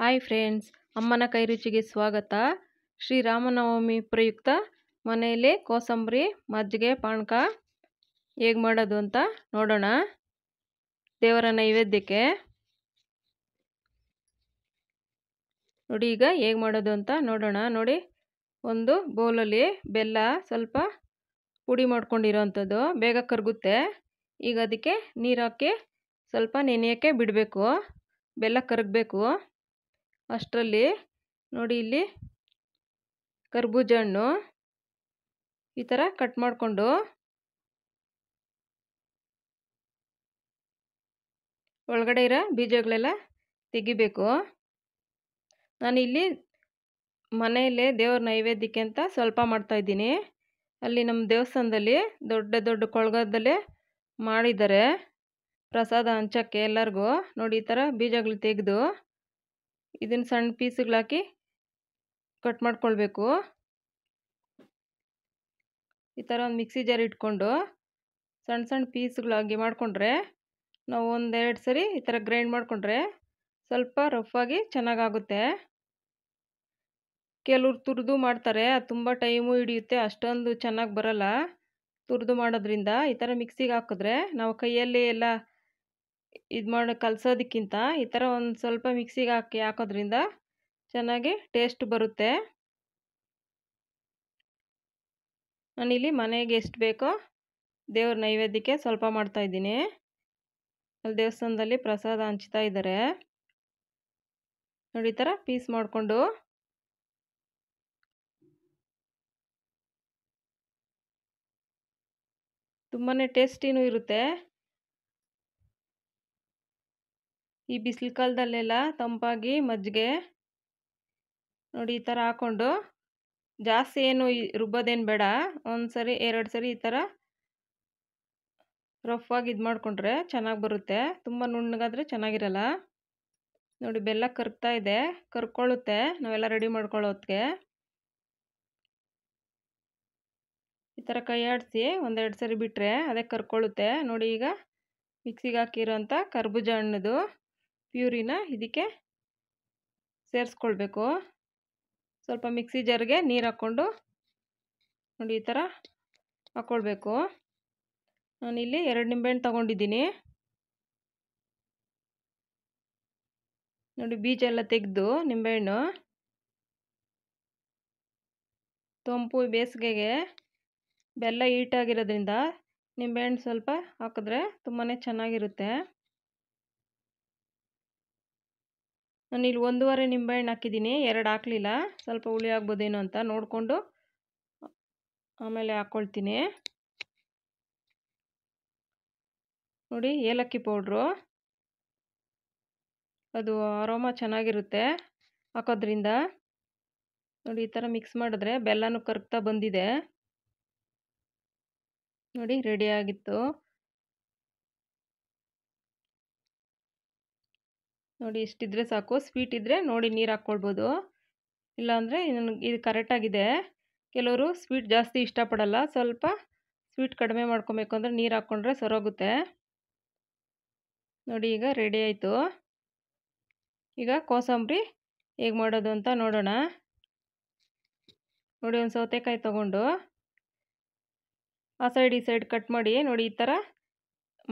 Hi friends, ಅಮ್ಮನ ಕೈರುಚಿಗೆ ಸ್ವಾಗತ. ಶ್ರೀರಾಮನವಮಿ ಪ್ರಯುಕ್ತ ಮನೆಯಲ್ಲೇ ಕೋಸಂಬರಿ, ಮಜ್ಜಿಗೆ, ಪಾನಕ ಹೇಗೆ ಮಾಡೋದು ಅಂತ ನೋಡೋಣ. ದೇವರ ನೈವೇದ್ಯಕ್ಕೆ ನೋಡಿ, ಈಗ ಹೇಗೆ ಮಾಡೋದು ಅಂತ ನೋಡೋಣ. ನೋಡಿ, ಒಂದು ಬೌಲಲ್ಲಿ ಬೆಲ್ಲ ಸ್ವಲ್ಪ ಪುಡಿ ಮಾಡ್ಕೊಂಡಿರೋವಂಥದ್ದು ಬೇಗ ಕರಗುತ್ತೆ. ಈಗ ಅದಕ್ಕೆ ನೀರು ಹಾಕಿ ಸ್ವಲ್ಪ ನೆನೆಯೋಕ್ಕೆ ಬಿಡಬೇಕು. ಬೆಲ್ಲ ಕರಗಬೇಕು. ಅಷ್ಟರಲ್ಲಿ ನೋಡಿ, ಇಲ್ಲಿ ಕರ್ಬೂಜ ಹಣ್ಣು ಈ ಥರ ಕಟ್ ಮಾಡಿಕೊಂಡು ಒಳಗಡೆ ಇರೋ ಬೀಜಗಳೆಲ್ಲ ತೆಗಿಬೇಕು. ನಾನಿಲ್ಲಿ ಮನೆಯಲ್ಲೇ ದೇವ್ರ ನೈವೇದ್ಯಕ್ಕೆ ಅಂತ ಸ್ವಲ್ಪ ಮಾಡ್ತಾಯಿದ್ದೀನಿ. ಅಲ್ಲಿ ನಮ್ಮ ದೇವಸ್ಥಾನದಲ್ಲಿ ದೊಡ್ಡ ದೊಡ್ಡ ಕೊಳಗದಲ್ಲೇ ಮಾಡಿದ್ದಾರೆ ಪ್ರಸಾದ ಹಂಚೋಕ್ಕೆ ಎಲ್ಲರಿಗೂ. ನೋಡಿ, ಈ ಥರ ಬೀಜಗಳು ತೆಗೆದು ಇದನ್ನು ಸಣ್ಣ ಪೀಸ್ಗಳಾಕಿ ಕಟ್ ಮಾಡ್ಕೊಳ್ಬೇಕು. ಈ ಥರ ಒಂದು ಮಿಕ್ಸಿ ಜಾರ್ ಇಟ್ಕೊಂಡು ಸಣ್ಣ ಸಣ್ಣ ಪೀಸ್ಗಳಾಗಿ ಮಾಡಿಕೊಂಡ್ರೆ, ನಾವು ಒಂದೆರಡು ಸರಿ ಈ ಥರ ಗ್ರೈಂಡ್ ಮಾಡಿಕೊಂಡ್ರೆ ಸ್ವಲ್ಪ ರಫಾಗಿ ಚೆನ್ನಾಗಾಗುತ್ತೆ. ಕೆಲವ್ರು ತುರಿದು ಮಾಡ್ತಾರೆ, ಅದು ತುಂಬ ಟೈಮು ಹಿಡಿಯುತ್ತೆ, ಅಷ್ಟೊಂದು ಚೆನ್ನಾಗಿ ಬರೋಲ್ಲ. ತುರಿದು ಮಾಡೋದ್ರಿಂದ ಈ ಥರ ಮಿಕ್ಸಿಗೆ ಹಾಕಿದ್ರೆ ನಾವು ಕೈಯಲ್ಲಿ ಎಲ್ಲ ಇದು ಮಾಡಿ ಕಲಸೋದಕ್ಕಿಂತ ಈ ಥರ ಒಂದು ಸ್ವಲ್ಪ ಮಿಕ್ಸಿಗೆ ಹಾಕೋದ್ರಿಂದ ಚೆನ್ನಾಗಿ ಟೇಸ್ಟ್ ಬರುತ್ತೆ. ನಾನಿಲ್ಲಿ ಮನೆಗೆ ಎಷ್ಟು ಬೇಕೋ ದೇವ್ರ ನೈವೇದ್ಯಕ್ಕೆ ಸ್ವಲ್ಪ ಮಾಡ್ತಾಯಿದ್ದೀನಿ. ಅಲ್ಲಿ ದೇವಸ್ಥಾನದಲ್ಲಿ ಪ್ರಸಾದ ಹಂಚ್ತಾ ಇದ್ದಾರೆ. ನೋಡಿ, ಈ ಥರ ಪೀಸ್ ಮಾಡಿಕೊಂಡು ತುಂಬಾ ಟೇಸ್ಟಿನೂ ಇರುತ್ತೆ. ಈ ಬಿಸಿಲು ಕಾಲದಲ್ಲೆಲ್ಲ ತಂಪಾಗಿ ಮಜ್ಜಿಗೆ ನೋಡಿ ಈ ಥರ ಹಾಕ್ಕೊಂಡು, ಜಾಸ್ತಿ ಏನು ರುಬ್ಬೋದೇನು ಬೇಡ. ಒಂದು ಸರಿ ಎರಡು ಸರಿ ಈ ಥರ ರಫಾಗಿ ಇದು ಮಾಡಿಕೊಂಡ್ರೆ ಚೆನ್ನಾಗಿ ಬರುತ್ತೆ. ತುಂಬ ನುಣ್ಣಗಾದರೆ ಚೆನ್ನಾಗಿರಲ್ಲ. ನೋಡಿ, ಬೆಲ್ಲ ಕರಗ್ತಾ ಇದೆ, ಕರ್ಕೊಳ್ಳುತ್ತೆ ನಾವೆಲ್ಲ ರೆಡಿ ಮಾಡ್ಕೊಳ್ಳೋದಕ್ಕೆ. ಈ ಥರ ಕೈ ಆಡಿಸಿ ಒಂದೆರಡು ಸರಿ ಬಿಟ್ಟರೆ ಅದೇ ಕರ್ಕೊಳ್ಳುತ್ತೆ. ನೋಡಿ, ಈಗ ಮಿಕ್ಸಿಗೆ ಹಾಕಿರೋಂಥ ಕರ್ಬೂಜ ಹಣ್ಣದು ಪ್ಯೂರಿನ ಇದಕ್ಕೆ ಸೇರಿಸ್ಕೊಳ್ಬೇಕು. ಸ್ವಲ್ಪ ಮಿಕ್ಸಿ ಜಾರ್ಗೆ ನೀರು ಹಾಕ್ಕೊಂಡು ನೋಡಿ ಈ ಥರ ಹಾಕ್ಕೊಳ್ಬೇಕು. ನಾನಿಲ್ಲಿ 2 ನಿಂಬೆಹಣ್ಣು ತೊಗೊಂಡಿದ್ದೀನಿ. ನೋಡಿ, ಬೀಜ ಎಲ್ಲ ತೆಗೆದು ನಿಂಬೆಹಣ್ಣು ತಂಪು ಬೇಸಿಗೆಗೆ ಬೆಲ್ಲ ಹೀಟಾಗಿರೋದ್ರಿಂದ ನಿಂಬೆಹಣ್ಣು ಸ್ವಲ್ಪ ಹಾಕಿದ್ರೆ ತುಂಬಾ ಚೆನ್ನಾಗಿರುತ್ತೆ. ನಾನಿಲ್ಲಿ 1.5 ನಿಂಬೆಹಣ್ಣು ಹಾಕಿದ್ದೀನಿ, 2 ಹಾಕಲಿಲ್ಲ. ಸ್ವಲ್ಪ ಹುಳಿ ಆಗ್ಬೋದೇನೋ ಅಂತ ನೋಡಿಕೊಂಡು ಆಮೇಲೆ ಹಾಕ್ಕೊಳ್ತೀನಿ. ನೋಡಿ, ಏಲಕ್ಕಿ ಪೌಡ್ರು, ಅದು ಅರೋಮಾ ಚೆನ್ನಾಗಿರುತ್ತೆ ಹಾಕೋದ್ರಿಂದ. ನೋಡಿ, ಈ ಥರ ಮಿಕ್ಸ್ ಮಾಡಿದ್ರೆ ಬೆಲ್ಲನೂ ಕರಗ್ತಾ ಬಂದಿದೆ. ನೋಡಿ, ರೆಡಿ ಆಗಿತ್ತು. ನೋಡಿ, ಇಷ್ಟಿದ್ರೆ ಸಾಕು. ಸ್ವೀಟ್ ಇದ್ದರೆ ನೋಡಿ ನೀರು ಹಾಕ್ಕೊಳ್ಬೋದು, ಇಲ್ಲಾಂದರೆ ಇದು ಕರೆಕ್ಟಾಗಿದೆ. ಕೆಲವರು ಸ್ವೀಟ್ ಜಾಸ್ತಿ ಇಷ್ಟಪಡಲ್ಲ, ಸ್ವಲ್ಪ ಸ್ವೀಟ್ ಕಡಿಮೆ ಮಾಡ್ಕೊಬೇಕು ಅಂದರೆ ನೀರು ಹಾಕ್ಕೊಂಡ್ರೆ ಸರೋಗುತ್ತೆ. ನೋಡಿ, ಈಗ ರೆಡಿ ಆಯಿತು. ಈಗ ಕೋಸಂಬರಿ ಹೇಗೆ ಮಾಡೋದು ಅಂತ ನೋಡೋಣ. ನೋಡಿ, ಒಂದು ಸೌತೆಕಾಯಿ ತೊಗೊಂಡು ಆ ಸೈಡ್ ಈ ಸೈಡ್ ಕಟ್ ಮಾಡಿ ನೋಡಿ, ಈ ಥರ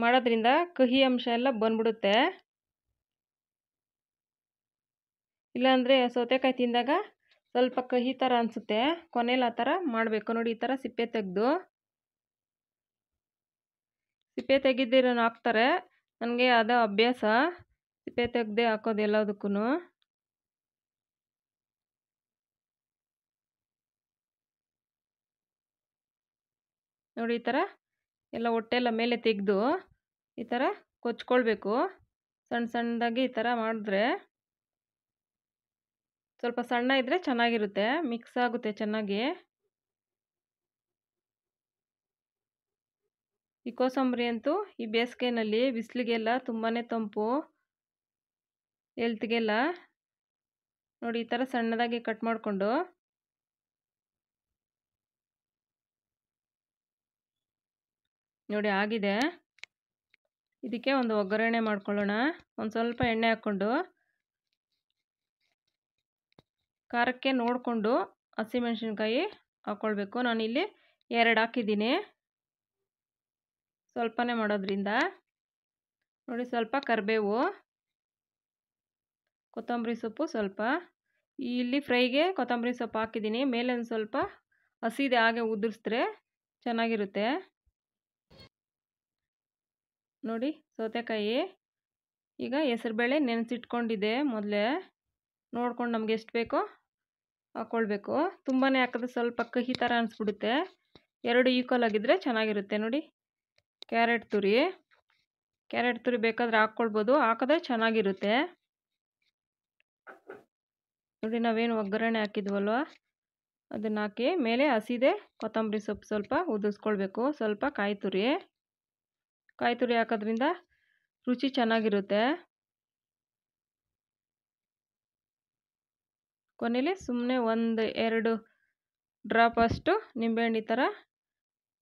ಮಾಡೋದ್ರಿಂದ ಕಹಿ ಅಂಶ ಎಲ್ಲ ಬಂದ್ಬಿಡುತ್ತೆ. ಇಲ್ಲಾಂದರೆ ಸೌತೆಕಾಯಿ ತಿಂದಾಗ ಸ್ವಲ್ಪ ಕಹಿ ಥರ ಅನಿಸುತ್ತೆ. ಕೊನೆಯಲ್ಲಿ ಆ ಥರ ಮಾಡಬೇಕು. ನೋಡಿ, ಈ ಥರ ಸಿಪ್ಪೆ ತೆಗೆದಿರೋನು ಹಾಕ್ತಾರೆ. ನನಗೆ ಅದು ಅಭ್ಯಾಸ, ಸಿಪ್ಪೆ ತೆಗೆದೇ ಹಾಕೋದು ಎಲ್ಲದಕ್ಕೂ. ನೋಡಿ, ಈ ಥರ ಎಲ್ಲ ಹೊಟ್ಟೆಲ್ಲ ಮೇಲೆ ತೆಗೆದು ಈ ಥರ ಕೊಚ್ಕೊಳ್ಬೇಕು. ಸಣ್ಣ ಸಣ್ಣದಾಗಿ ಈ ಥರ ಮಾಡಿದ್ರೆ ಸ್ವಲ್ಪ ಸಣ್ಣ ಇದ್ದರೆ ಚೆನ್ನಾಗಿರುತ್ತೆ, ಮಿಕ್ಸ್ ಆಗುತ್ತೆ ಚೆನ್ನಾಗಿ. ಈ ಕೋಸಂಬರಿ ಅಂತೂ ಈ ಬೇಸಿಗೆನಲ್ಲಿ ಬಿಸಿಲಿಗೆಲ್ಲ ತುಂಬಾ ತಂಪು, ಹೆಲ್ತ್ಗೆಲ್ಲ. ನೋಡಿ, ಈ ಥರ ಸಣ್ಣದಾಗಿ ಕಟ್ ಮಾಡಿಕೊಂಡು ನೋಡಿ ಆಗಿದೆ. ಇದಕ್ಕೆ ಒಂದು ಒಗ್ಗರಣೆ ಮಾಡ್ಕೊಳ್ಳೋಣ. ಒಂದು ಸ್ವಲ್ಪ ಎಣ್ಣೆ ಹಾಕ್ಕೊಂಡು ಖಾರಕ್ಕೆ ನೋಡಿಕೊಂಡು ಹಸಿಮೆಣಸಿನ್ಕಾಯಿ ಹಾಕ್ಕೊಳ್ಬೇಕು. ನಾನಿಲ್ಲಿ 2 ಹಾಕಿದ್ದೀನಿ, ಸ್ವಲ್ಪನೇ ಮಾಡೋದ್ರಿಂದ. ನೋಡಿ, ಸ್ವಲ್ಪ ಕರಿಬೇವು, ಕೊತ್ತಂಬರಿ ಸೊಪ್ಪು ಸ್ವಲ್ಪ. ಇಲ್ಲಿ ಫ್ರೈಗೆ ಕೊತ್ತಂಬರಿ ಸೊಪ್ಪು ಹಾಕಿದ್ದೀನಿ. ಮೇಲೆ ಒಂದು ಸ್ವಲ್ಪ ಹಸಿದೆ ಹಾಗೆ ಉದುರಿಸಿದ್ರೆ ಚೆನ್ನಾಗಿರುತ್ತೆ. ನೋಡಿ, ಸೌತೆಕಾಯಿ. ಈಗ ಹೆಸರುಬೇಳೆ ನೆನೆಸಿಟ್ಕೊಂಡಿದ್ದೆ ಮೊದಲೇ. ನೋಡ್ಕೊಂಡು ನಮ್ಗೆ ಎಷ್ಟು ಬೇಕೋ ಹಾಕ್ಕೊಳ್ಬೇಕು. ತುಂಬಾ ಹಾಕಿದ್ರೆ ಸ್ವಲ್ಪ ಕಹಿ ಥರ ಅನಿಸ್ಬಿಡುತ್ತೆ. 2 ಈಕ್ವಲ್ ಆಗಿದ್ದರೆ ಚೆನ್ನಾಗಿರುತ್ತೆ. ನೋಡಿ, ಕ್ಯಾರೆಟ್ ತುರಿ ಬೇಕಾದರೆ ಹಾಕ್ಕೊಳ್ಬೋದು, ಹಾಕಿದ್ರೆ ಚೆನ್ನಾಗಿರುತ್ತೆ. ನೋಡಿ, ನಾವೇನು ಒಗ್ಗರಣೆ ಹಾಕಿದ್ವಲ್ವ ಅದನ್ನು ಹಾಕಿ ಮೇಲೆ ಹಸಿದೆ ಕೊತ್ತಂಬರಿ ಸೊಪ್ಪು ಸ್ವಲ್ಪ ಉದುರಿಸ್ಕೊಳ್ಬೇಕು. ಸ್ವಲ್ಪ ಕಾಯಿ ತುರಿ ಹಾಕೋದ್ರಿಂದ ರುಚಿ ಚೆನ್ನಾಗಿರುತ್ತೆ. ಕೊನೆಯಲ್ಲಿ ಸುಮ್ಮನೆ 1-2 ಡ್ರಾಪ್ ಅಷ್ಟು ನಿಂಬೆಹಣ್ಣು ಈ ಥರ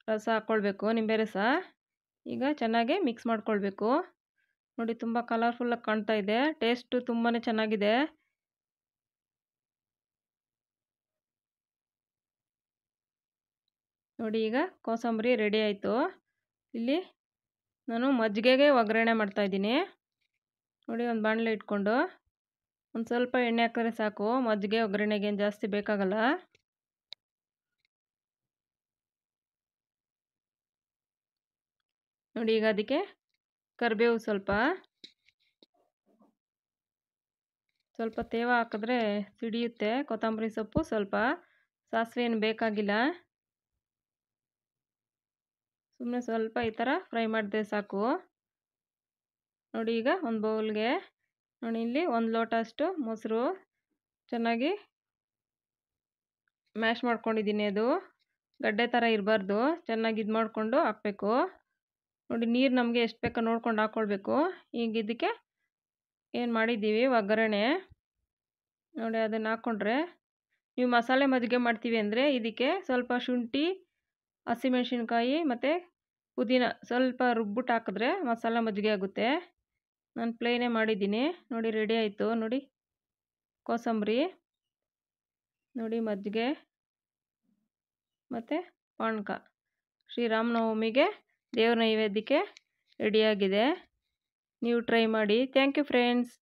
ರಸ ಹಾಕ್ಕೊಳ್ಬೇಕು, ನಿಂಬೆ ರಸ. ಈಗ ಚೆನ್ನಾಗಿ ಮಿಕ್ಸ್ ಮಾಡ್ಕೊಳ್ಬೇಕು. ನೋಡಿ, ತುಂಬ ಕಲರ್ಫುಲ್ಲಾಗಿ ಕಾಣ್ತಾ ಇದೆ. ಟೇಸ್ಟು ತುಂಬಾ ಚೆನ್ನಾಗಿದೆ. ನೋಡಿ, ಈಗ ಕೋಸಂಬರಿ ರೆಡಿ ಆಯಿತು. ಇಲ್ಲಿ ನಾನು ಮಜ್ಜಿಗೆಗೆ ಒಗ್ಗರಣೆ ಮಾಡ್ತಾಯಿದ್ದೀನಿ. ನೋಡಿ, ಒಂದು ಬಾಣಲೆ ಇಟ್ಕೊಂಡು ಒಂದು ಸ್ವಲ್ಪ ಎಣ್ಣೆ ಹಾಕಿದ್ರೆ ಸಾಕು. ಮಜ್ಜಿಗೆ ಒಗ್ಗರಣೆಗೆ ಏನು ಜಾಸ್ತಿ ಬೇಕಾಗಲ್ಲ. ನೋಡಿ, ಈಗ ಅದಕ್ಕೆ ಕರಿಬೇವು ಸ್ವಲ್ಪ ತೇವ ಹಾಕಿದ್ರೆ ಸಿಡಿಯುತ್ತೆ. ಕೊತ್ತಂಬರಿ ಸೊಪ್ಪು ಸ್ವಲ್ಪ, ಸಾಸಿವೆ ಏನು ಬೇಕಾಗಿಲ್ಲ. ಸುಮ್ಮನೆ ಸ್ವಲ್ಪ ಈ ಥರ ಫ್ರೈ ಮಾಡಿದ್ರೆ ಸಾಕು. ನೋಡಿ, ಈಗ ಒಂದು ಬೌಲ್ಗೆ ನೋಡಿ ಇಲ್ಲಿ 1 ಲೋಟ ಅಷ್ಟು ಮೊಸರು ಚೆನ್ನಾಗಿ ಮ್ಯಾಶ್ ಮಾಡ್ಕೊಂಡಿದ್ದೀನಿ. ಅದು ಗಡ್ಡೆ ಥರ ಇರಬಾರ್ದು, ಚೆನ್ನಾಗಿ ಇದು ಮಾಡಿಕೊಂಡು ಹಾಕಬೇಕು. ನೋಡಿ, ನೀರು ನಮಗೆ ಎಷ್ಟು ಬೇಕೋ ನೋಡ್ಕೊಂಡು ಹಾಕ್ಕೊಳ್ಬೇಕು. ಈಗ ಇದಕ್ಕೆ ಏನು ಮಾಡಿದ್ದೀವಿ ಒಗ್ಗರಣೆ, ನೋಡಿ ಅದನ್ನು ಹಾಕ್ಕೊಂಡ್ರೆ, ನೀವು ಮಸಾಲೆ ಮಜ್ಜಿಗೆ ಮಾಡ್ತೀವಿ ಅಂದರೆ ಇದಕ್ಕೆ ಸ್ವಲ್ಪ ಶುಂಠಿ, ಹಸಿಮೆಣಸಿನ್ಕಾಯಿ ಮತ್ತು ಪುದೀನ ಸ್ವಲ್ಪ ರುಬ್ಬಿಟ್ಟು ಹಾಕಿದ್ರೆ ಮಸಾಲೆ ಮಜ್ಜಿಗೆ ಆಗುತ್ತೆ. ನಾನು ಪ್ಲೇನೇ ಮಾಡಿದ್ದೀನಿ. ನೋಡಿ, ರೆಡಿ ಆಯಿತು. ನೋಡಿ, ಕೋಸಂಬರಿ, ನೋಡಿ ಮಜ್ಜಿಗೆ ಮತ್ತು ಪಾನಕ ಶ್ರೀರಾಮನವಮಿಗೆ ದೇವ್ರ ನೈವೇದ್ಯಕ್ಕೆ ರೆಡಿಯಾಗಿದೆ. ನೀವು ಟ್ರೈ ಮಾಡಿ. Thank you friends.